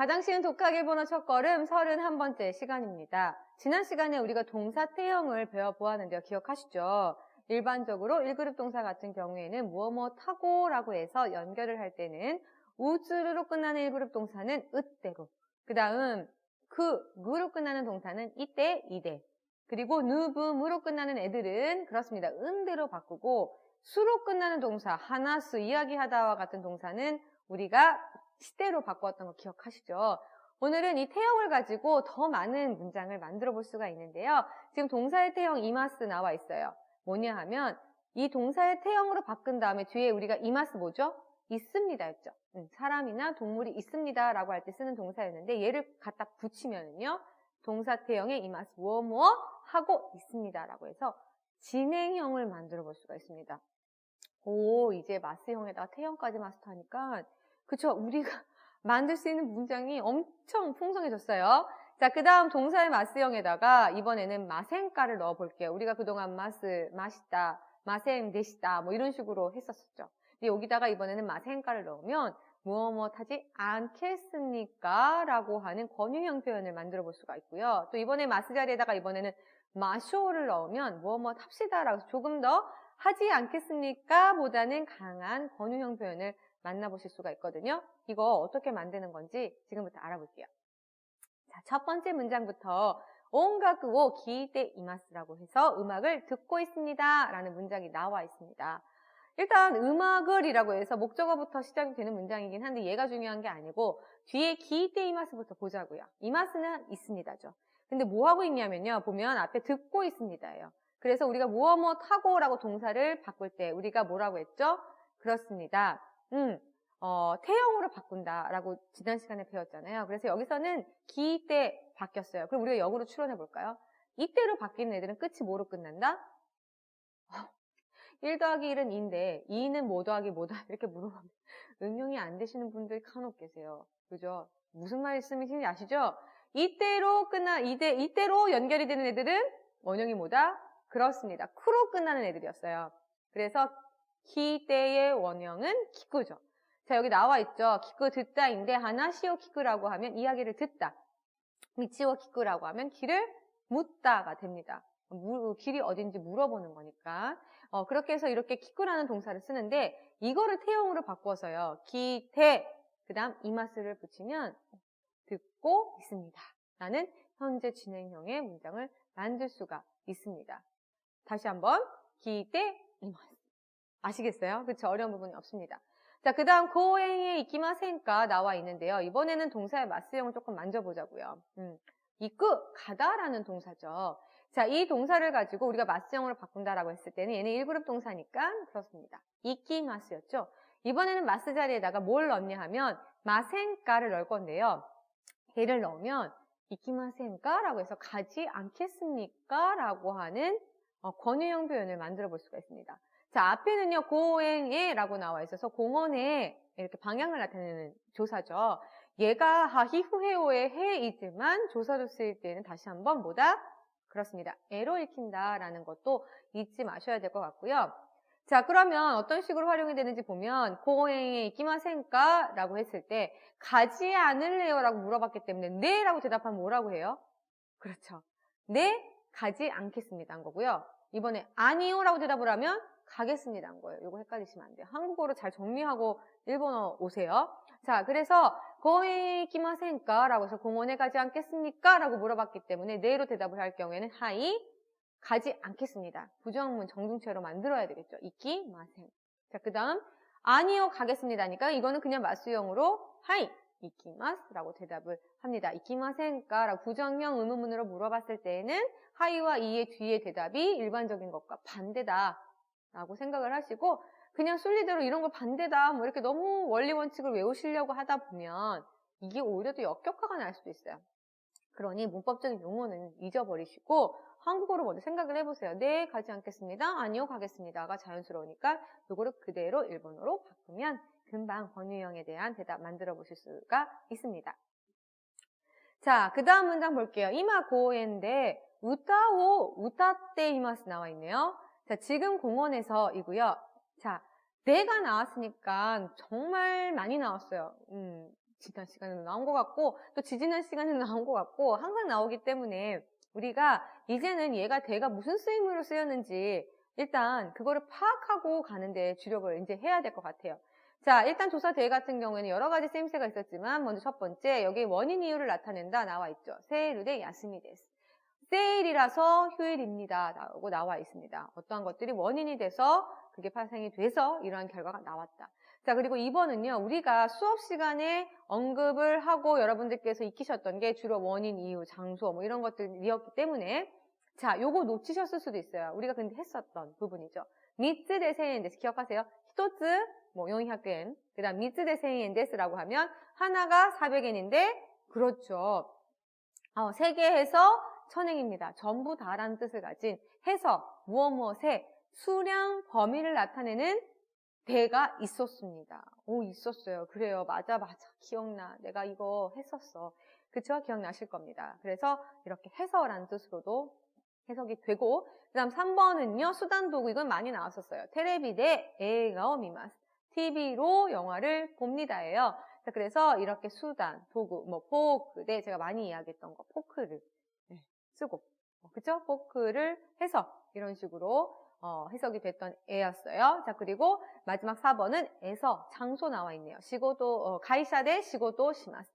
가장 쉬운 독학 일본어 첫걸음 31번째 시간입니다. 지난 시간에 우리가 동사 태형을 배워보았는데요. 기억하시죠? 일반적으로 1그룹 동사 같은 경우에는 무엇 하고라고 해서 연결을 할 때는 우즈르로 끝나는 1그룹 동사는 으때로, 그 다음 무로 끝나는 동사는 이때, 이대, 그리고 누브무로 끝나는 애들은 그렇습니다. 은대로 바꾸고 수로 끝나는 동사, 하나수, 이야기하다와 같은 동사는 우리가 시대로 바꾸었던 거 기억하시죠? 오늘은 이 태형을 가지고 더 많은 문장을 만들어 볼 수가 있는데요. 지금 동사의 태형 이마스 나와 있어요. 뭐냐 하면 이 동사의 태형으로 바꾼 다음에 뒤에 우리가 이마스 뭐죠? 있습니다 였죠. 사람이나 동물이 있습니다 라고 할 때 쓰는 동사였는데 얘를 갖다 붙이면요. 동사 태형에 이마스 무엇 하고 있습니다 라고 해서 진행형을 만들어 볼 수가 있습니다. 오, 이제 마스형에다가 태형까지 마스터하니까 그쵸? 우리가 만들 수 있는 문장이 엄청 풍성해졌어요. 자, 그 다음 동사의 마스형에다가 이번에는 마생가를 넣어 볼게요. 우리가 그동안 마스, 맛있다, 마생, 되시다 뭐 이런 식으로 했었었죠. 근데 여기다가 이번에는 마생가를 넣으면 무엇 하지 않겠습니까? 라고 하는 권유형 표현을 만들어 볼 수가 있고요. 또 이번에 마스 자리에다가 이번에는 마쇼를 넣으면 무엇 합시다 라고 조금 더 하지 않겠습니까? 보다는 강한 권유형 표현을 만나보실 수가 있거든요. 이거 어떻게 만드는 건지 지금부터 알아볼게요. 자, 첫 번째 문장부터 온가쿠오 기이테 이마스라고 해서 음악을 듣고 있습니다 라는 문장이 나와 있습니다. 일단 음악을이라고 해서 목적어부터 시작이 되는 문장이긴 한데 얘가 중요한 게 아니고 뒤에 기이테 이마스부터 보자고요. 이마스는 있습니다죠. 근데 뭐 하고 있냐면요. 보면 앞에 듣고 있습니다예요. 그래서 우리가 무엇 하고라고 동사를 바꿀 때 우리가 뭐라고 했죠? 그렇습니다. 태형으로 바꾼다라고 지난 시간에 배웠잖아요. 그래서 여기서는 기때 바뀌었어요. 그럼 우리가 역으로 추론해 볼까요? 이때로 바뀌는 애들은 끝이 뭐로 끝난다? 1 더하기 1은 2인데 2는 뭐 더하기 뭐다 이렇게 물어보면 응용이 안 되시는 분들이 간혹 계세요. 그죠? 무슨 말씀이신지 아시죠? 이때로 이때로 연결이 되는 애들은 원형이 뭐다? 그렇습니다. 쿠로 끝나는 애들이었어요. 그래서 기때의 원형은 키쿠죠. 자, 여기 나와 있죠. 키쿠 듣다인데 하나시오 키쿠라고 하면 이야기를 듣다. 미치오 키쿠라고 하면 길을 묻다가 됩니다. 길이 어딘지 물어보는 거니까. 그렇게 해서 이렇게 키쿠라는 동사를 쓰는데 이거를 태형으로 바꿔서요. 기태 그 다음 이마스를 붙이면 듣고 있습니다. 라는 현재 진행형의 문장을 만들 수가 있습니다. 다시 한번 기태 이마스. 아시겠어요? 그쵸? 어려운 부분이 없습니다. 자, 그 다음 고행에 이키마센가 나와 있는데요. 이번에는 동사의 마스형을 조금 만져보자고요. 이끄, 가다라는 동사죠. 자, 이 동사를 가지고 우리가 마스형으로 바꾼다라고 했을 때는 얘는 1그룹 동사니까 그렇습니다. 이키마스였죠. 이번에는 마스 자리에다가 뭘 넣냐 하면 마센가를 넣을 건데요. 얘를 넣으면 이키마센가라고 해서 가지 않겠습니까? 라고 하는 권유형 표현을 만들어 볼 수가 있습니다. 자, 앞에는요, 고행에 라고 나와 있어서 공원에 이렇게 방향을 나타내는 조사죠. 얘가 하히후헤오의 해이지만 조사로 쓰일 때는 다시 한번 뭐다? 그렇습니다. 에로 읽힌다라는 것도 잊지 마셔야 될 것 같고요. 자, 그러면 어떤 식으로 활용이 되는지 보면 고행에 이키마센까? 라고 했을 때 가지 않을래요? 라고 물어봤기 때문에 네 라고 대답하면 뭐라고 해요? 그렇죠. 네, 가지 않겠습니다 한 거고요. 이번에 아니요 라고 대답을 하면 가겠습니다 한 거예요. 이거 헷갈리시면 안 돼요. 한국어로 잘 정리하고 일본어 오세요. 자, 그래서 거에 이키마센까? 라고 해서 공원에 가지 않겠습니까? 라고 물어봤기 때문에 네로 대답을 할 경우에는 하이, 가지 않겠습니다. 부정문 정중체로 만들어야 되겠죠. 이키마센. 자, 그 다음 아니요 가겠습니다니까 이거는 그냥 마수형으로 하이, 이키마스 라고 대답을 합니다. 이키마센까? 라고 부정형 의문문으로 물어봤을 때에는 하이와 이의 뒤에 대답이 일반적인 것과 반대다 라고 생각을 하시고 그냥 순리대로 이런 거 반대다 뭐 이렇게 너무 원리 원칙을 외우시려고 하다 보면 이게 오히려 더 역격화가 날 수도 있어요. 그러니 문법적인 용어는 잊어버리시고 한국어로 먼저 생각을 해보세요. 네, 가지 않겠습니다. 아니요, 가겠습니다가 자연스러우니까 이거를 그대로 일본어로 바꾸면 금방 권유형에 대한 대답 만들어 보실 수가 있습니다. 자, 그 다음 문장 볼게요. 이마 고엔데 우타오 우타떼 이마스 나와 있네요. 자, 지금 공원에서이고요. 자, 내가 나왔으니까 정말 많이 나왔어요. 지난 시간에도 나온 것 같고 또 지지난 시간에도 나온 것 같고 항상 나오기 때문에 우리가 이제는 얘가 무슨 쓰임으로 쓰였는지 일단 그거를 파악하고 가는데 주력을 이제 해야 될 것 같아요. 자, 일단 조사 대 같은 경우에는 여러 가지 쓰임새가 있었지만 먼저 첫 번째 여기 원인 이유를 나타낸다 나와 있죠. 세이루 대 야스미 데스. 세일이라서 휴일입니다 라고 나와 있습니다. 어떠한 것들이 원인이 돼서 그게 발생이 돼서 이러한 결과가 나왔다. 자, 그리고 2번은요. 우리가 수업 시간에 언급을 하고 여러분들께서 익히셨던 게 주로 원인, 이유, 장소 뭐 이런 것들이었기 때문에 자, 요거 놓치셨을 수도 있어요. 우리가 근데 했었던 부분이죠. 미츠 데세인데스 기억하세요? 히토츠 뭐 용이학교엔 그다음 미츠 데세인데스라고 하면 하나가 400엔인데 그렇죠. 3개 해서 1000엔입니다. 전부 다라는 뜻을 가진 해서 무엇무엇의 수량 범위를 나타내는 대가 있었습니다. 오, 있었어요. 그래요. 맞아. 기억나. 내가 이거 했었어. 그쵸? 기억나실 겁니다. 그래서 이렇게 해서라는 뜻으로도 해석이 되고 그 다음 3번은요. 수단 도구. 이건 많이 나왔었어요. 테레비대 에이가오 미마스. TV로 영화를 봅니다예요. 자, 그래서 이렇게 수단, 도구, 뭐 포크, 제가 많이 이야기했던 거 포크를 쓰고 그쵸? 포크를 해서 이런 식으로 해석이 됐던 애였어요. 자, 그리고 마지막 4번은 에서 장소 나와 있네요. 시고도 가이샤대 시고도 시마스.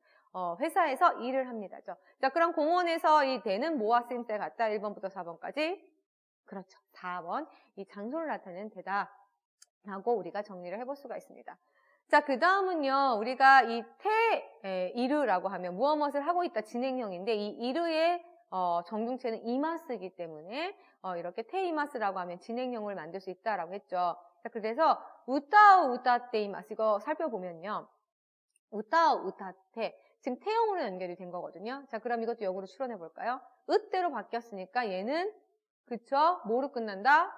회사에서 일을 합니다. 자, 그럼 공원에서 이 대는 뭐와 쓰임새 같다? 1번부터 4번까지. 그렇죠. 4번. 이 장소를 나타내는 대다. 라고 우리가 정리를 해볼 수가 있습니다. 자, 그 다음은요, 우리가 이 이르라고 하면 무엇을 하고 있다 진행형인데 이 이르의 정중체는 이마스이기 때문에 이렇게 테이마스라고 하면 진행형을 만들 수 있다라고 했죠. 자, 그래서 우타우 우타테이마스 이거 살펴보면요. 우타우 우타테 지금 태형으로 연결이 된 거거든요. 자, 그럼 이것도 역으로 추론해 볼까요? 으대로 바뀌었으니까 얘는 그쵸? 뭐로 끝난다?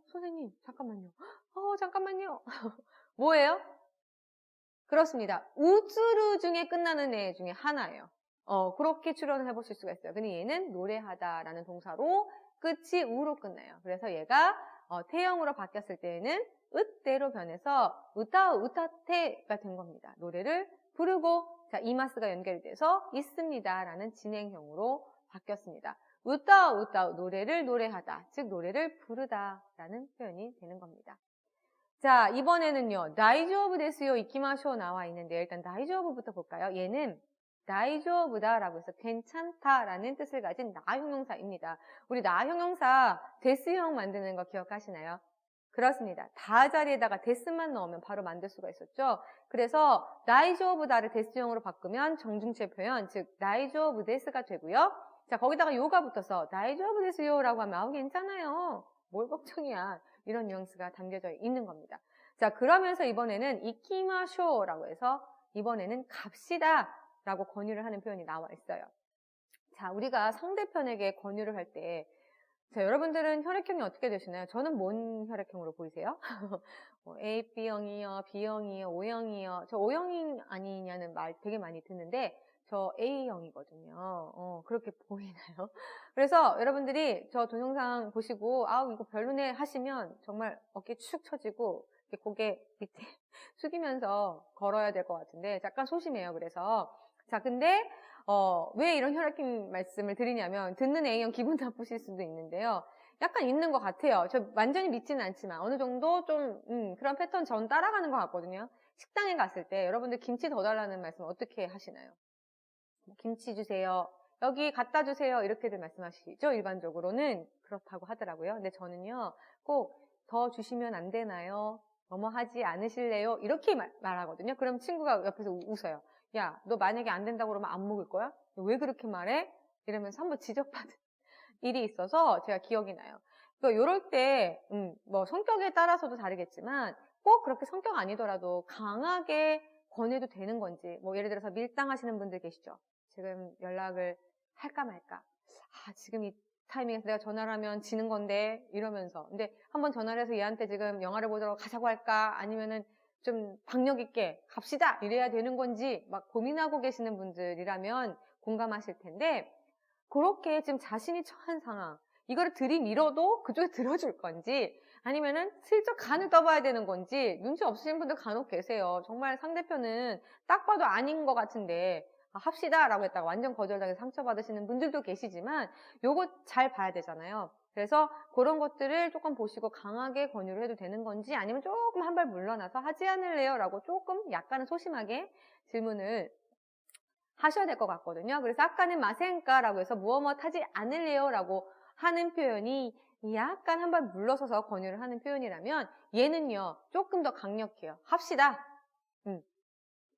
선생님 잠깐만요. 잠깐만요. 뭐예요? 그렇습니다. 우츠루 중에 끝나는 애 중에 하나예요. 그렇게 추론을 해보실 수가 있어요. 근데 얘는 노래하다라는 동사로 끝이 우로 끝나요. 그래서 얘가 태형으로 바뀌었을 때에는 으대로 변해서 우타테가 된 겁니다. 노래를 부르고 자 이마스가 연결이 돼서 있습니다라는 진행형으로 바뀌었습니다. 우타 노래를 노래하다 즉 노래를 부르다라는 표현이 되는 겁니다. 자, 이번에는요. 다이조부 데스요 이키마쇼 나와 있는데 일단 다이조부부터 볼까요? 얘는 다이조부다라고 해서 괜찮다라는 뜻을 가진 나 형용사입니다. 우리 나 형용사 데스형 만드는 거 기억하시나요? 그렇습니다. 다 자리에다가 데스만 넣으면 바로 만들 수가 있었죠. 그래서 다이조부다를 데스형으로 바꾸면 정중체 표현, 즉 다이조부 데스가 되고요. 자, 거기다가 요가 붙어서 다이조부 데스요라고 하면 괜찮아요. 뭘 걱정이야. 이런 뉘앙스가 담겨져 있는 겁니다. 자, 그러면서 이번에는 이키마쇼라고 해서 이번에는 갑시다 라고 권유를 하는 표현이 나와 있어요. 자, 우리가 상대편에게 권유를 할 때 자, 여러분들은 혈액형이 어떻게 되시나요? 저는 뭔 혈액형으로 보이세요? A, B형이요, B형이요, O형이요. 저 O형이 아니냐는 말 되게 많이 듣는데 저 A형이거든요. 그렇게 보이나요? 그래서 여러분들이 저 동영상 보시고 이거 별로네 하시면 정말 어깨 축 처지고 고개 밑에 숙이면서 걸어야 될 것 같은데 약간 소심해요. 그래서 자, 근데 왜 이런 혈액형 말씀을 드리냐면 듣는 A형 기분 나쁘실 수도 있는데요. 약간 있는 것 같아요. 저 완전히 믿지는 않지만 어느 정도 좀 그런 패턴 전 따라가는 것 같거든요. 식당에 갔을 때 여러분들 김치 더 달라는 말씀 어떻게 하시나요? 김치 주세요. 여기 갖다 주세요. 이렇게들 말씀하시죠. 일반적으로는 그렇다고 하더라고요. 근데 저는요. 꼭 더 주시면 안 되나요? 뭐뭐 하지 않으실래요? 이렇게 말하거든요. 그럼 친구가 옆에서 웃어요. 야, 너 만약에 안 된다고 그러면 안 먹을 거야? 너 왜 그렇게 말해? 이러면서 한번 지적받은 일이 있어서 제가 기억이 나요. 그러니까 이럴 때 뭐 성격에 따라서도 다르겠지만 꼭 그렇게 성격 아니더라도 강하게 권해도 되는 건지 뭐 예를 들어서 밀당하시는 분들 계시죠. 지금 연락을 할까 말까. 지금 이 타이밍에서 내가 전화를 하면 지는 건데 이러면서 근데 한번 전화를 해서 얘한테 지금 영화를 보러 가자고 할까 아니면은 좀 박력 있게 갑시다 이래야 되는 건지 막 고민하고 계시는 분들이라면 공감하실 텐데 그렇게 지금 자신이 처한 상황 이거를 들이밀어도 그쪽에 들어줄 건지 아니면은 슬쩍 간을 떠봐야 되는 건지 눈치 없으신 분들 간혹 계세요. 정말 상대편은 딱 봐도 아닌 것 같은데 합시다 라고 했다가 완전 거절당해서 상처받으시는 분들도 계시지만 요거 잘 봐야 되잖아요. 그래서 그런 것들을 조금 보시고 강하게 권유를 해도 되는 건지 아니면 조금 한 발 물러나서 하지 않을래요? 라고 조금 약간은 소심하게 질문을 하셔야 될 것 같거든요. 그래서 아까는 마센까라고 해서 무엇 하지 않을래요? 라고 하는 표현이 약간 한 발 물러서서 권유를 하는 표현이라면 얘는요 조금 더 강력해요. 합시다.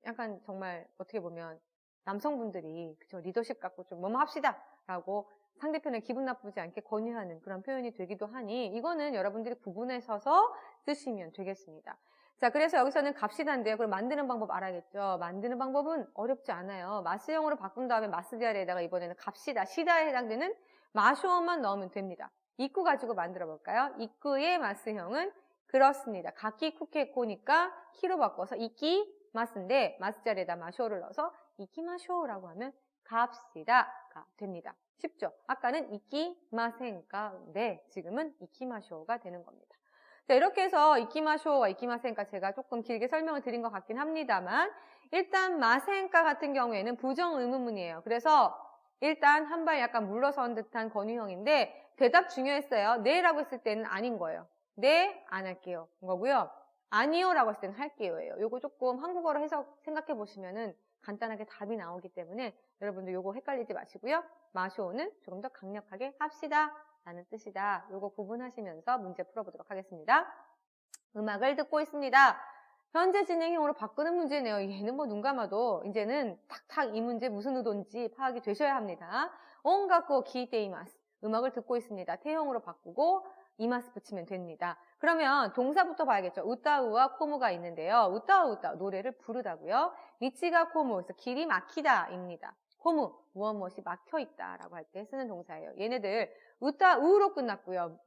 약간 정말 어떻게 보면 남성분들이 그쵸 리더십 갖고 좀 뭐뭐 합시다 라고 상대편을 기분 나쁘지 않게 권유하는 그런 표현이 되기도 하니 이거는 여러분들이 구분해서서 쓰시면 되겠습니다. 자, 그래서 여기서는 갑시다인데요. 그럼 만드는 방법 알아야겠죠. 만드는 방법은 어렵지 않아요. 마스형으로 바꾼 다음에 마스 자리에다가 이번에는 갑시다, 시다에 해당되는 마쇼만 넣으면 됩니다. 입구 가지고 만들어 볼까요? 입구의 마스형은 그렇습니다. 가키 쿠케코니까 키로 바꿔서 이끼 마스인데 마스 자리에다 마쇼를 넣어서 이키마쇼라고 하면 갑시다가 됩니다. 쉽죠? 아까는 이키마센가인데 지금은 이키마쇼가 되는 겁니다. 자, 이렇게 해서 이키마쇼와 이키마센가 제가 조금 길게 설명을 드린 것 같긴 합니다만 일단 마센가 같은 경우에는 부정 의문문이에요. 그래서 일단 한 발 약간 물러선 듯한 권유형인데 대답 중요했어요. 네라고 했을 때는 아닌 거예요. 네, 안 할게요. 거고요. 아니요 라고 했을 때는 할게요예요. 요거 조금 한국어로 해석 생각해 보시면은 간단하게 답이 나오기 때문에 여러분들 요거 헷갈리지 마시고요. 마쇼는 조금 더 강력하게 합시다 라는 뜻이다. 요거 구분하시면서 문제 풀어보도록 하겠습니다. 음악을 듣고 있습니다. 현재 진행형으로 바꾸는 문제네요. 얘는 뭐 눈 감아도 이제는 탁탁 이 문제 무슨 의도인지 파악이 되셔야 합니다. 온갖고 기이테이마스. 음악을 듣고 있습니다. 태형으로 바꾸고 이마스 붙이면 됩니다. 그러면 동사부터 봐야겠죠. 우따우와 코무가 있는데요. 우따우따 노래를 부르다고요. 미치가 코무, 그래서 길이 막히다입니다. 코무, 무엇이 막혀있다 라고 할 때 쓰는 동사예요. 얘네들 우따우로 끝났고요.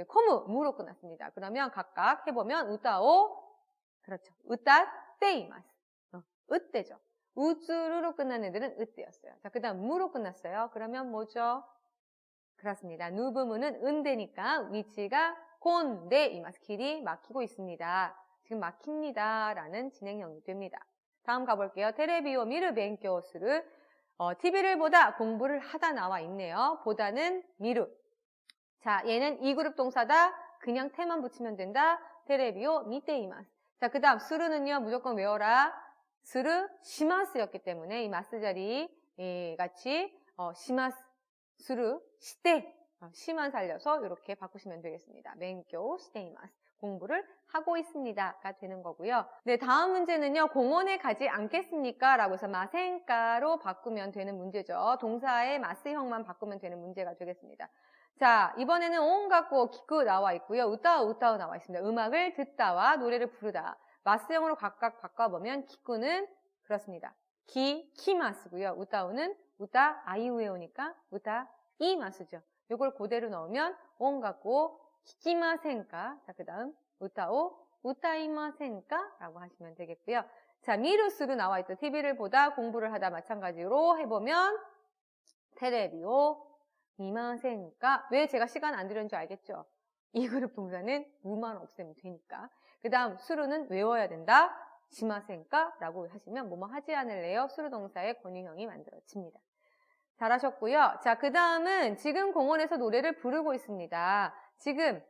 코무, 무로 끝났습니다. 그러면 각각 해보면 우따오, 그렇죠. 우따떼이마스. 으떼죠. 우쭈루로 끝난 애들은 으떼였어요. 자, 그 다음 무로 끝났어요. 그러면 뭐죠? 그렇습니다. 누브무는 은대니까 위치가 곤데 이마스 길이 막히고 있습니다. 지금 막힙니다 라는 진행형이 됩니다. 다음 가볼게요. 테레비오 미르 벤교스를 TV를 보다 공부를 하다 나와 있네요. 보다는 미르. 자, 얘는 2그룹 동사다. 그냥 태만 붙이면 된다. 테레비오 미테이마스. 자, 그 다음 스르는요 무조건 외워라. 스르 시마스였기 때문에 이 마스 자리 같이 시마스 스르 시대 시만 살려서 이렇게 바꾸시면 되겠습니다. 멘교 시테이마스 공부를 하고 있습니다가 되는 거고요. 네, 다음 문제는요. 공원에 가지 않겠습니까? 라고 해서 마센가로 바꾸면 되는 문제죠. 동사의 마스형만 바꾸면 되는 문제가 되겠습니다. 자, 이번에는 온 갖고 기쿠 나와 있고요. 우따우 나와 있습니다. 음악을 듣다와 노래를 부르다. 마스형으로 각각 바꿔보면 기쿠는 그렇습니다. 키마스고요. 우따우는 우따 아이우에오니까 우따 이마스죠. 요걸 그대로 넣으면 온 갖고 키키마센까. 자, 그 다음 우따오 우따이마센까 라고 하시면 되겠고요. 자, 미루스로 나와 있던 TV를 보다 공부를 하다 마찬가지로 해보면 테레비오 미마센까. 왜 제가 시간 안 들였는지 알겠죠? 이 그룹 동사는 무만 없애면 되니까. 그 다음 수루는 외워야 된다. 시마센까 라고 하시면 뭐뭐 하지 않을래요? 수루 동사의 권유형이 만들어집니다. 잘하셨고요. 자, 그 다음은 지금 공원에서 노래를 부르고 있습니다. 지금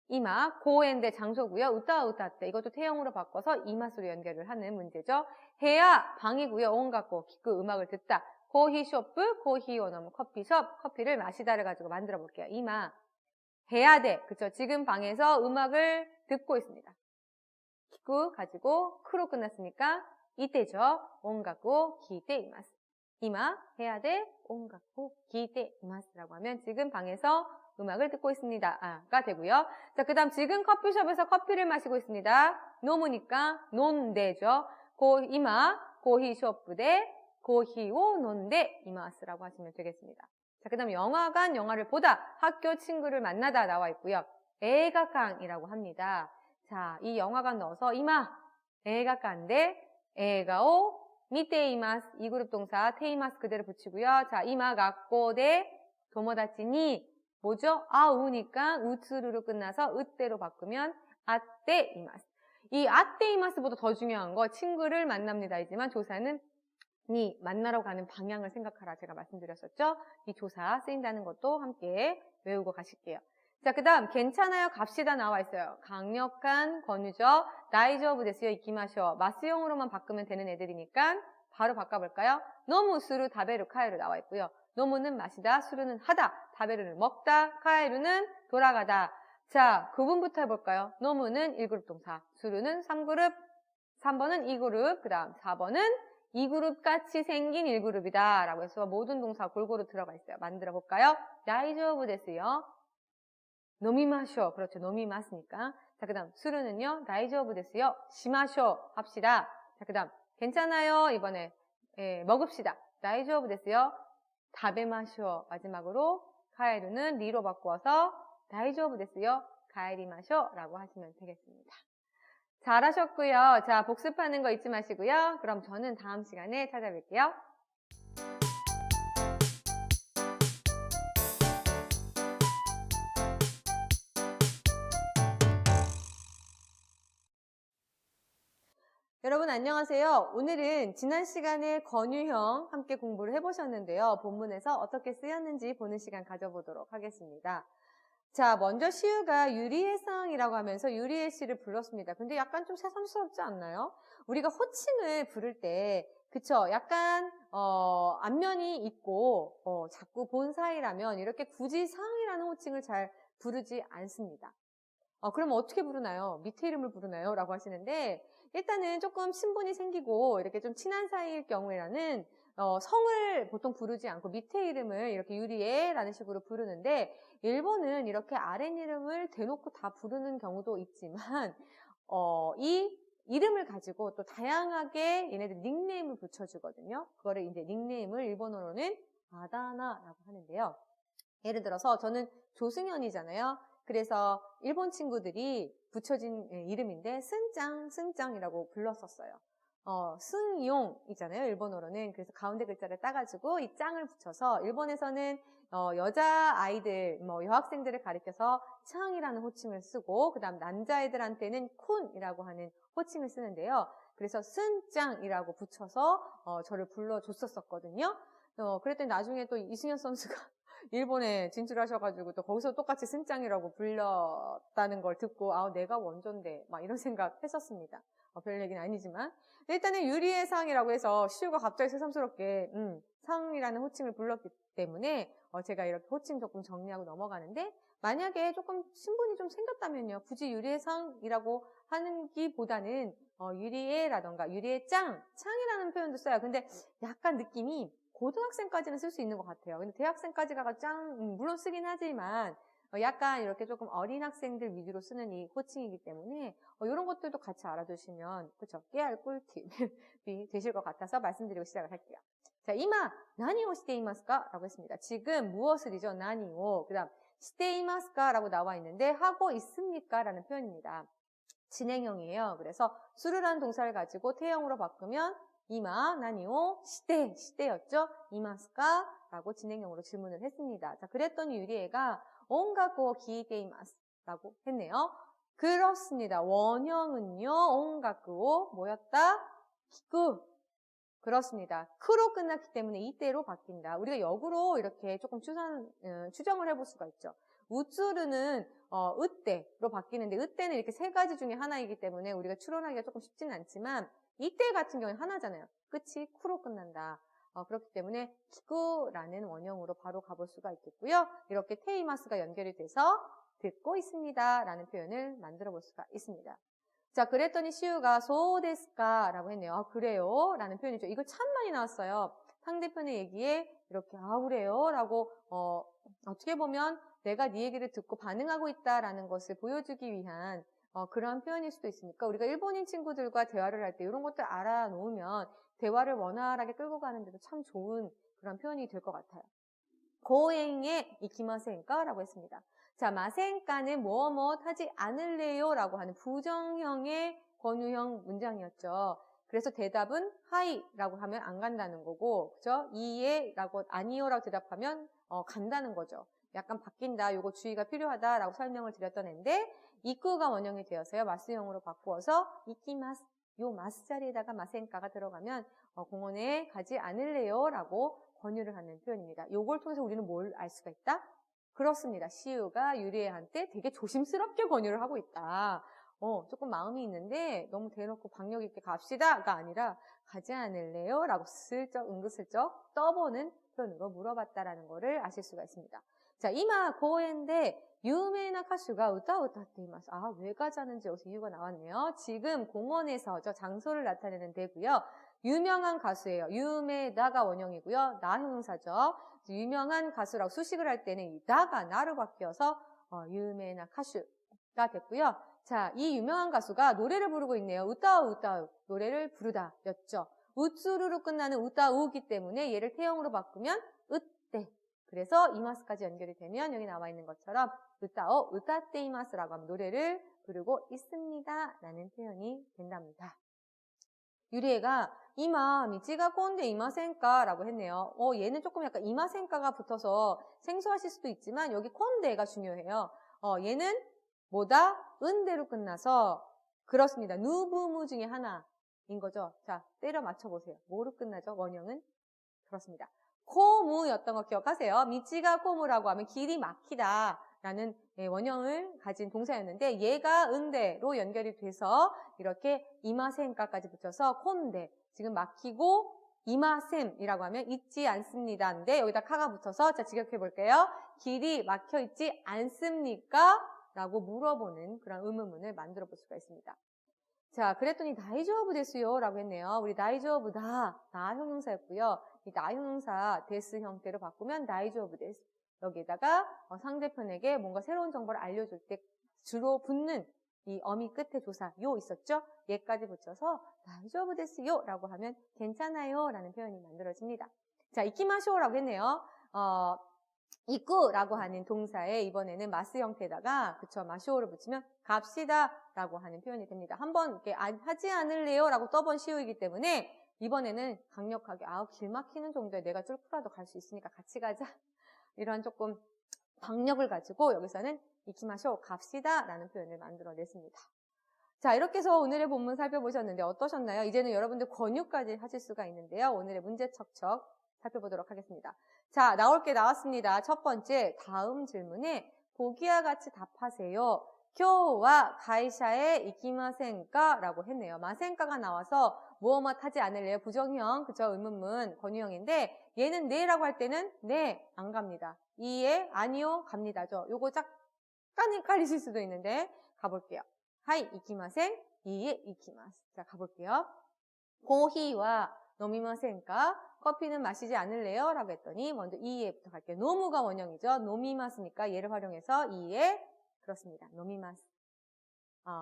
이마 고엔데 장소고요. 우따 때 이것도 태형으로 바꿔서 이마수로 연결을 하는 문제죠. 해야 방이고요. 온갖고 기쿠 음악을 듣다. 코히쇼프 코히오넘 커피숍 커피를 마시다를 가지고 만들어 볼게요. 이마 해야 돼. 그쵸? 지금 방에서 음악을 듣고 있습니다. 기쿠 가지고 크로 끝났으니까 이때죠. 온갖고 기대 이마스. 이마 해야 돼. 온갖고 기대 이마스라고 하면 지금 방에서 음악을 듣고 있습니다가 되고요. 자, 그 다음 지금 커피숍에서 커피를 마시고 있습니다. 노무니까 논데죠. 이마 고히쇼프데 고히오 논데 이마스라고 하시면 되겠습니다. 자, 그 다음 영화관 영화를 보다 학교 친구를 만나다 나와 있고요. 에가강이라고 합니다. 자, 이 영화관 넣어서 이마 에가강데 에가오 미테이마스 이 그룹 동사 테이마스 그대로 붙이고요. 자, 이마 갖고 대 도모다치니 뭐죠? 아우니까 우츠루로 끝나서 으때로 바꾸면 아떼 이마스. 이 아떼 이마스보다 더 중요한 거 친구를 만납니다이지만 조사는 니 만나러 가는 방향을 생각하라 제가 말씀드렸었죠. 이 조사 쓰인다는 것도 함께 외우고 가실게요. 자, 그 다음 괜찮아요 갑시다 나와 있어요. 강력한 권유죠. 다이저브 데스요 이키마쇼. 마스용으로만 바꾸면 되는 애들이니까 바로 바꿔볼까요? 노무 수루 다베루 카에루 나와 있고요. 노무는 마시다, 수루는 하다, 다베루는 먹다, 카에루는 돌아가다. 자, 구분부터 해볼까요? 노무는 1그룹 동사, 수루는 3그룹, 3번은 2그룹, 그 다음 4번은 2그룹 같이 생긴 1그룹이다 라고 해서 모든 동사 골고루 들어가 있어요. 만들어 볼까요? 다이저브 데스요. 노미마쇼. 그렇죠. 노미마스니까. 자, 그 다음 수루는요. 다이저브 데스요. 시마쇼. 합시다. 자, 그 다음 괜찮아요. 이번에 먹읍시다. 다이저브 데스요. 다베마쇼. 마지막으로 카에루는 리로 바꾸어서 다이저브 데스요. 가에리마쇼 라고 하시면 되겠습니다. 잘하셨고요. 자, 복습하는 거 잊지 마시고요. 그럼 저는 다음 시간에 찾아뵐게요. 여러분 안녕하세요. 오늘은 지난 시간에 권유형 함께 공부를 해보셨는데요. 본문에서 어떻게 쓰였는지 보는 시간 가져보도록 하겠습니다. 자, 먼저 시우가 유리의 상이라고 하면서 유리의 씨를 불렀습니다. 근데 약간 좀 새삼스럽지 않나요? 우리가 호칭을 부를 때 그쵸? 약간 안면이 있고 자꾸 본 사이라면 이렇게 굳이 상이라는 호칭을 잘 부르지 않습니다. 그럼 어떻게 부르나요? 밑에 이름을 부르나요? 라고 하시는데 일단은 조금 친분이 생기고 이렇게 좀 친한 사이일 경우에는 성을 보통 부르지 않고 밑에 이름을 이렇게 유리에 라는 식으로 부르는데 일본은 이렇게 아랫 이름을 대놓고 다 부르는 경우도 있지만 이 이름을 가지고 또 다양하게 얘네들 닉네임을 붙여주거든요. 그거를 이제 닉네임을 일본어로는 아다나라고 하는데요. 예를 들어서 저는 조승연이잖아요. 그래서 일본 친구들이 붙여진 이름인데 승짱이라고 불렀었어요. 승용이잖아요. 일본어로는. 그래서 가운데 글자를 따가지고 이 짱을 붙여서 일본에서는 여자 아이들, 여학생들을 가리켜서 짱이라는 호칭을 쓰고 그 다음 남자애들한테는 쿤이라고 하는 호칭을 쓰는데요. 그래서 승짱이라고 붙여서 저를 불러줬었거든요. 그랬더니 나중에 또 이승현 선수가 일본에 진출하셔가지고 또 거기서 똑같이 승짱이라고 불렸다는 걸 듣고 내가 원조인데 막 이런 생각 했었습니다. 별 얘기는 아니지만 일단은 유리의 상이라고 해서 시우가 갑자기 새삼스럽게 상이라는 호칭을 불렀기 때문에 제가 이렇게 호칭 조금 정리하고 넘어가는데 만약에 조금 신분이 좀 생겼다면요. 굳이 유리의 상이라고 하는 기보다는 유리의라던가 유리의 창이라는 표현도 써요. 근데 약간 느낌이 고등학생까지는 쓸 수 있는 것 같아요. 근데 대학생까지 가가 물론 쓰긴 하지만 약간 이렇게 조금 어린 학생들 위주로 쓰는 이 호칭이기 때문에 이런 것들도 같이 알아두시면 그쵸? 깨알 꿀팁이 되실 것 같아서 말씀드리고 시작을 할게요. 자, 이마 나니오 시테이마스까? 라고 했습니다. 지금 무엇을이죠? 나니오. 그 다음 시테이마스까? 라고 나와 있는데 하고 있습니까? 라는 표현입니다. 진행형이에요. 그래서 수르라는 동사를 가지고 태형으로 바꾸면 이마, 나니오, 시대였죠? 이마스까? 라고 진행형으로 질문을 했습니다. 자, 그랬더니 유리애가 온가쿠오 기이테이마스 라고 했네요. 그렇습니다. 원형은요, 온가쿠오 뭐였다? 키쿠. 그렇습니다. 크로 끝났기 때문에 이때로 바뀐다. 우리가 역으로 이렇게 조금 추정을 해볼 수가 있죠. 우츠르는 으때로 바뀌는데 으때는 이렇게 세 가지 중에 하나이기 때문에 우리가 추론하기가 조금 쉽지는 않지만 이때 같은 경우는 하나잖아요. 끝이 쿠로 끝난다. 그렇기 때문에 키쿠라는 원형으로 바로 가볼 수가 있겠고요. 이렇게 테이마스가 연결이 돼서 듣고 있습니다 라는 표현을 만들어 볼 수가 있습니다. 자, 그랬더니 시우가 소데스까 라고 했네요. 그래요? 라는 표현이죠. 이거 참 많이 나왔어요. 상대편의 얘기에 이렇게 그래요? 라고 어떻게 보면 내가 네 얘기를 듣고 반응하고 있다라는 것을 보여주기 위한 그런 표현일 수도 있으니까 우리가 일본인 친구들과 대화를 할 때 이런 것들 알아놓으면 대화를 원활하게 끌고 가는데도 참 좋은 그런 표현이 될 것 같아요. 고행에 이키마센까? 라고 했습니다. 자, 마센까는 뭐뭐 하지 않을래요? 라고 하는 부정형의 권유형 문장이었죠. 그래서 대답은 하이 라고 하면 안 간다는 거고, 그죠? 이에 라고 아니요 라고 대답하면 간다는 거죠. 약간 바뀐다. 요거 주의가 필요하다라고 설명을 드렸던 애인데 이쿠가 원형이 되어서요. 마스형으로 바꾸어서 이키마스. 요 마스 자리에다가 마센카가 들어가면 공원에 가지 않을래요? 라고 권유를 하는 표현입니다. 요걸 통해서 우리는 뭘 알 수가 있다? 그렇습니다. 시우가 유리애한테 되게 조심스럽게 권유를 하고 있다. 조금 마음이 있는데 너무 대놓고 박력 있게 갑시다가 아니라 가지 않을래요? 라고 슬쩍 은근슬쩍 떠보는 표현으로 물어봤다라는 거를 아실 수가 있습니다. 자, 이마 고엔데 유명한 가수가 우타우타테 이마스. 왜 가자는지 여기서 이유가 나왔네요. 지금 공원에서 저 장소를 나타내는 데고요. 유명한 가수예요. 유메다가 원형이고요. 나 형용사죠. 유명한 가수라고 수식을 할 때는 이 나가 나로 바뀌어서 유메나 가수가 됐고요. 자, 이 유명한 가수가 노래를 부르고 있네요. 우따우 노래를 부르다 였죠. 우츠루로 끝나는 우따우기 때문에 얘를 태형으로 바꾸면 으때. 그래서 이마스까지 연결이 되면 여기 나와 있는 것처럼 우따떼 이마스라고 하면 노래를 부르고 있습니다 라는 표현이 된답니다. 유리애가 이마 미치가 꼰대 이마센까 라고 했네요. 얘는 조금 약간 이마센까가 붙어서 생소하실 수도 있지만 여기 꼰대가 중요해요. 얘는 뭐다? 은대로 끝나서 그렇습니다. 누부무 중에 하나인 거죠. 자, 때려 맞춰보세요. 뭐로 끝나죠? 원형은? 그렇습니다. 코무였던 거 기억하세요? 미치가 코무라고 하면 길이 막히다 라는 원형을 가진 동사였는데 얘가 은대로 연결이 돼서 이렇게 이마센까까지 붙여서 콘대. 지금 막히고 이마셈이라고 하면 있지 않습니다인데 여기다 카가 붙어서 자 직역해 볼게요. 길이 막혀 있지 않습니까? 라고 물어보는 그런 의문문을 만들어 볼 수가 있습니다. 자, 그랬더니 다이조부 데스요 라고 했네요. 우리 다이조부다 나 형용사였고요. 이 나 형용사 데스 형태로 바꾸면 다이조부 데스. 여기에다가 상대편에게 뭔가 새로운 정보를 알려줄 때 주로 붙는 이 어미 끝에 조사 요 있었죠? 얘까지 붙여서 다이조부 데스요 라고 하면 괜찮아요 라는 표현이 만들어집니다. 자, 이키마쇼라고 했네요. 이꾸라고 하는 동사에 이번에는 마스 형태에다가 그쵸 마쇼를 붙이면 갑시다 라고 하는 표현이 됩니다. 한번 이렇게 하지 않을래요 라고 떠본 시우이기 때문에 이번에는 강력하게 길 막히는 정도에 내가 쫄고라도 갈 수 있으니까 같이 가자 이런 조금 박력을 가지고 여기서는 이키마쇼 갑시다 라는 표현을 만들어냈습니다. 자, 이렇게 해서 오늘의 본문 살펴보셨는데 어떠셨나요? 이제는 여러분들 권유까지 하실 수가 있는데요. 오늘의 문제 척척 살펴보도록 하겠습니다. 자, 나올 게 나왔습니다. 첫 번째, 다음 질문에 보기와 같이 답하세요. 교와 가이샤에 이키마센까? 라고 했네요. 마센까가 나와서 무엇뭐 타지 않을래요? 부정형, 그쵸? 의문문, 권유형인데 얘는 네라고 할 때는 네, 안 갑니다. 이에 아니요, 갑니다죠. 요거 약간 헷갈리실 수도 있는데 가볼게요. 하이, 이키마센, 이에 이키마스. 자, 가볼게요. 고히와 노미마센까? 커피는 마시지 않을래요? 라고 했더니 먼저 이에부터 갈게요. 노무가 원형이죠. 노미마스니까 얘를 활용해서 이에 그렇습니다. 노미마스.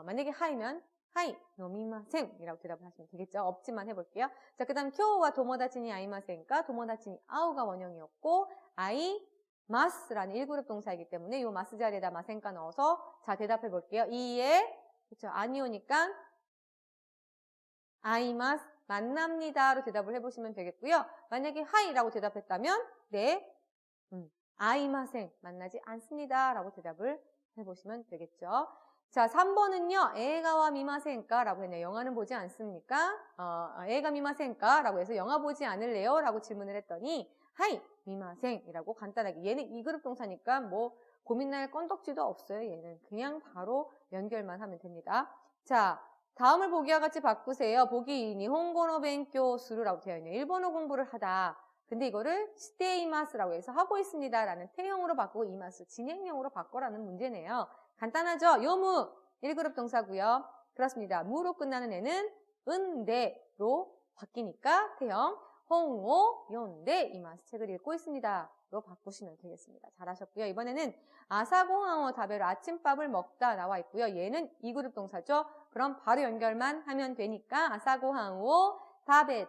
만약에 하이면 하이, 노미마센 이라고 대답을 하시면 되겠죠. 없지만 해볼게요. 자, 그 다음 쿄와 도모다치니 아이마센까? 도모다치니 아우가 원형이었고 아이마스라는 1그룹 동사이기 때문에 이 마스 자리에다 마센까 넣어서 자, 대답해 볼게요. 이에 그렇죠. 아니오니까 아이마스 만납니다로 대답을 해보시면 되겠고요. 만약에 하이라고 대답했다면 네, 아이마생 만나지 않습니다라고 대답을 해보시면 되겠죠. 자, 3번은요. 에가와 미마센까 라고 했네요. 영화는 보지 않습니까? 에가 미마센까 라고 해서 영화 보지 않을래요? 라고 질문을 했더니 하이 미마생이라고 간단하게 얘는 2그룹 동사니까 뭐 고민할 건덕지도 없어요. 얘는 그냥 바로 연결만 하면 됩니다. 자, 다음을 보기와 같이 바꾸세요. 보기 니혼고노 벤교수루라고 되어 있네요. 일본어 공부를 하다. 근데 이거를 시테이마스라고 해서 하고 있습니다 라는 태형으로 바꾸고 이마스 진행형으로 바꿔라는 문제네요. 간단하죠? 요무 1그룹 동사고요. 그렇습니다. 무로 끝나는 애는 은대로 바뀌니까 태형 홍오 요인데 이마스 책을 읽고 있습니다 로 바꾸시면 되겠습니다. 잘하셨고요. 이번에는 아사고항어 다베로 아침밥을 먹다 나와 있고요. 얘는 2그룹 동사죠. 그럼 바로 연결만 하면 되니까 아사고항오 다베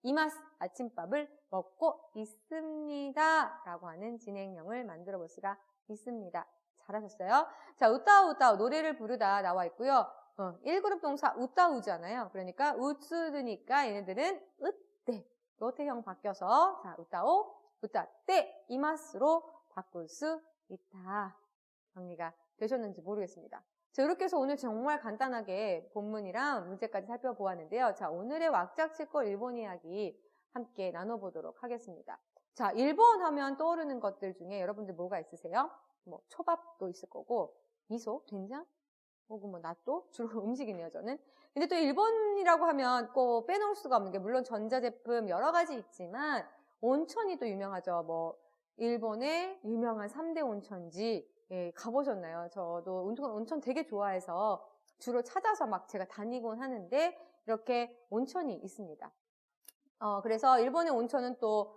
이마스 아침밥을 먹고 있습니다 라고 하는 진행형을 만들어 볼 수가 있습니다. 잘하셨어요. 자, 우따우 노래를 부르다 나와 있고요. 1그룹 동사 우따우잖아요. 그러니까 우츠드니까 얘네들은 으떼 로태형 바뀌어서 자, 우따오 우따떼 이마스로 바꿀 수 있다. 정리가 되셨는지 모르겠습니다. 자, 이렇게 해서 오늘 정말 간단하게 본문이랑 문제까지 살펴보았는데요. 자, 오늘의 왁자지껄 일본 이야기 함께 나눠보도록 하겠습니다. 자, 일본 하면 떠오르는 것들 중에 여러분들 뭐가 있으세요? 뭐 초밥도 있을 거고, 미소, 된장, 혹은 뭐 나또 주로 음식이네요, 저는. 근데 또 일본이라고 하면 꼭 빼놓을 수가 없는 게 물론 전자제품 여러 가지 있지만 온천이 또 유명하죠. 뭐 일본의 유명한 3대 온천지 가보셨나요? 저도 온천 되게 좋아해서 주로 찾아서 막 제가 다니곤 하는데 이렇게 온천이 있습니다. 그래서 일본의 온천은 또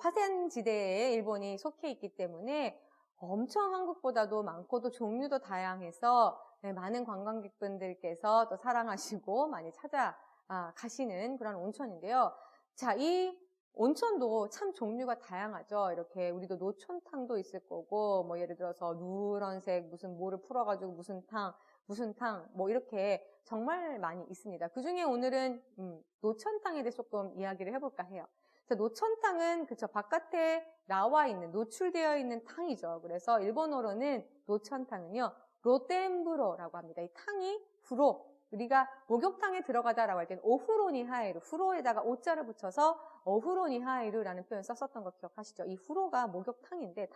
화산지대에 일본이 속해 있기 때문에 엄청 한국보다도 많고 또 종류도 다양해서 많은 관광객분들께서 또 사랑하시고 많이 찾아가시는 그런 온천인데요. 자, 이 온천도 참 종류가 다양하죠. 이렇게 우리도 노천탕도 있을 거고 뭐 예를 들어서 누런색 무슨 뭐를 풀어가지고 무슨 탕 뭐 이렇게 정말 많이 있습니다. 그중에 오늘은 노천탕에 대해서 조금 이야기를 해볼까 해요. 자, 노천탕은 그쵸 바깥에 나와 있는 노출되어 있는 탕이죠. 그래서 일본어로는 노천탕은요 로텐부로라고 합니다. 이 탕이 부로 우리가 목욕탕에 들어가다라고 할 때는 오후로니 하이루 후로에다가 오자를 붙여서 어후로니 하이루라는 표현 썼었던 거 기억하시죠? 이 후로가 목욕탕인데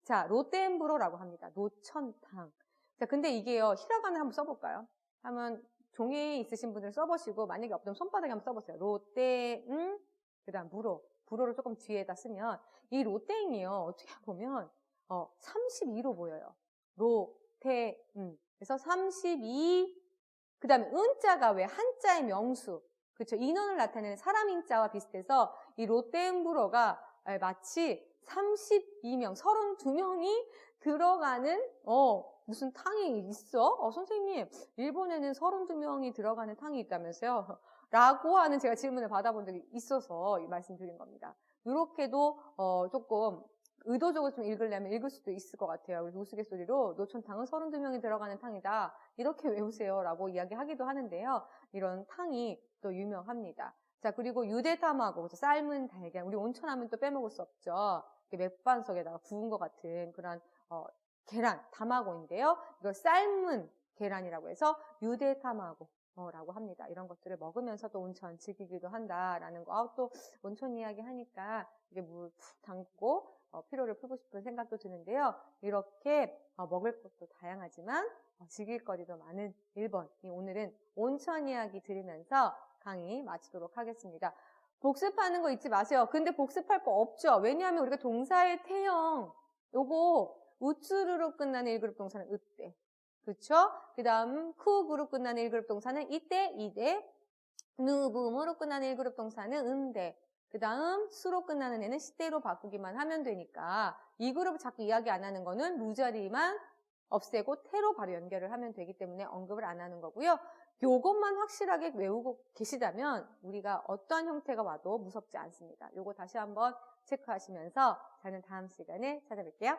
자 로텐부로라고 합니다. 노천탕. 자 근데 이게요 히라가나 한번 써볼까요? 하면 종이 있으신 분들 써보시고 만약에 없으면 손바닥에 한번 써보세요. 로떼 그다음 부로를 조금 뒤에다 쓰면 이 로땡이요 어떻게 보면 32로 보여요. 그래서 32 그다음에 은자가 왜 한자의 명수 그렇죠 인원을 나타내는 사람 인자와 비슷해서 이 로땡부로가 마치 32명 32명이 들어가는 무슨 탕이 있어? 선생님 일본에는 32명이 들어가는 탕이 있다면서요? 라고 하는 제가 질문을 받아본 적이 있어서 말씀드린 겁니다. 이렇게도 조금 의도적으로 좀 읽으려면 읽을 수도 있을 것 같아요. 우리 우스갯소리로 노천탕은 32명이 들어가는 탕이다. 이렇게 외우세요. 라고 이야기하기도 하는데요. 이런 탕이 또 유명합니다. 자 그리고 유대담하고 삶은 달걀. 우리 온천하면 또 빼먹을 수 없죠. 맥반석에다가 구운 것 같은 그런 계란, 다마고인데요. 이걸 삶은 계란이라고 해서 유대담하고 라고 합니다. 이런 것들을 먹으면서 또 온천 즐기기도 한다라는 거. 또 온천 이야기 하니까 이게 물 푹 담그고 피로를 풀고 싶은 생각도 드는데요. 이렇게 먹을 것도 다양하지만 즐길 거리도 많은 일본. 오늘은 온천 이야기 들으면서 강의 마치도록 하겠습니다. 복습하는 거 잊지 마세요. 근데 복습할 거 없죠. 왜냐하면 우리가 동사의 태형 요거 우츠루로 끝나는 1그룹 동사는 으때. 그쵸? 그 다음 쿠그룹 끝나는 1그룹 동사는 이때, 이대. 누붐으로 끝나는 1그룹 동사는 은대. 그 다음 수로 끝나는 애는 시대로 바꾸기만 하면 되니까 이 그룹을 자꾸 이야기 안 하는 거는 루자리만 없애고 태로 바로 연결을 하면 되기 때문에 언급을 안 하는 거고요. 요것만 확실하게 외우고 계시다면 우리가 어떠한 형태가 와도 무섭지 않습니다. 요거 다시 한번 체크하시면서 저는 다음 시간에 찾아뵐게요.